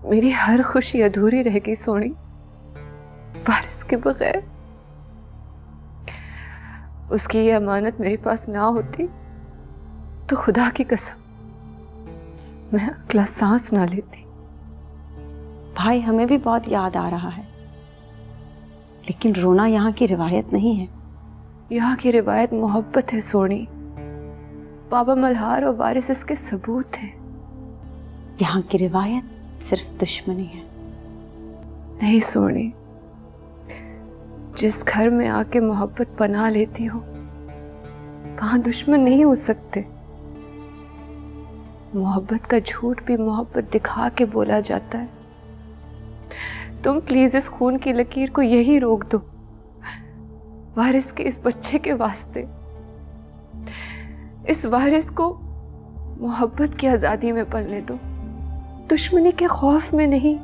मेरी हर खुशी अधूरी रह गई सोनी वारिस के बगैर। उसकी ये अमानत मेरे पास ना होती तो खुदा की कसम मैं अगला सांस ना लेती। भाई हमें भी बहुत याद आ रहा है, लेकिन रोना यहाँ की रिवायत नहीं है। यहाँ की रिवायत मोहब्बत है सोनी। बाबा मल्हार और वारिस इसके सबूत हैं। यहाँ की रिवायत सिर्फ दुश्मनी है। नहीं सोनी, जिस घर में आके मोहब्बत पना लेती हो वहां दुश्मन नहीं हो सकते। मोहब्बत का झूठ भी मोहब्बत दिखा के बोला जाता है। तुम प्लीज इस खून की लकीर को यही रोक दो, वारिस के इस बच्चे के वास्ते। इस वारिस को मोहब्बत की आजादी में पलने दो, दुश्मनी के खौफ में नहीं।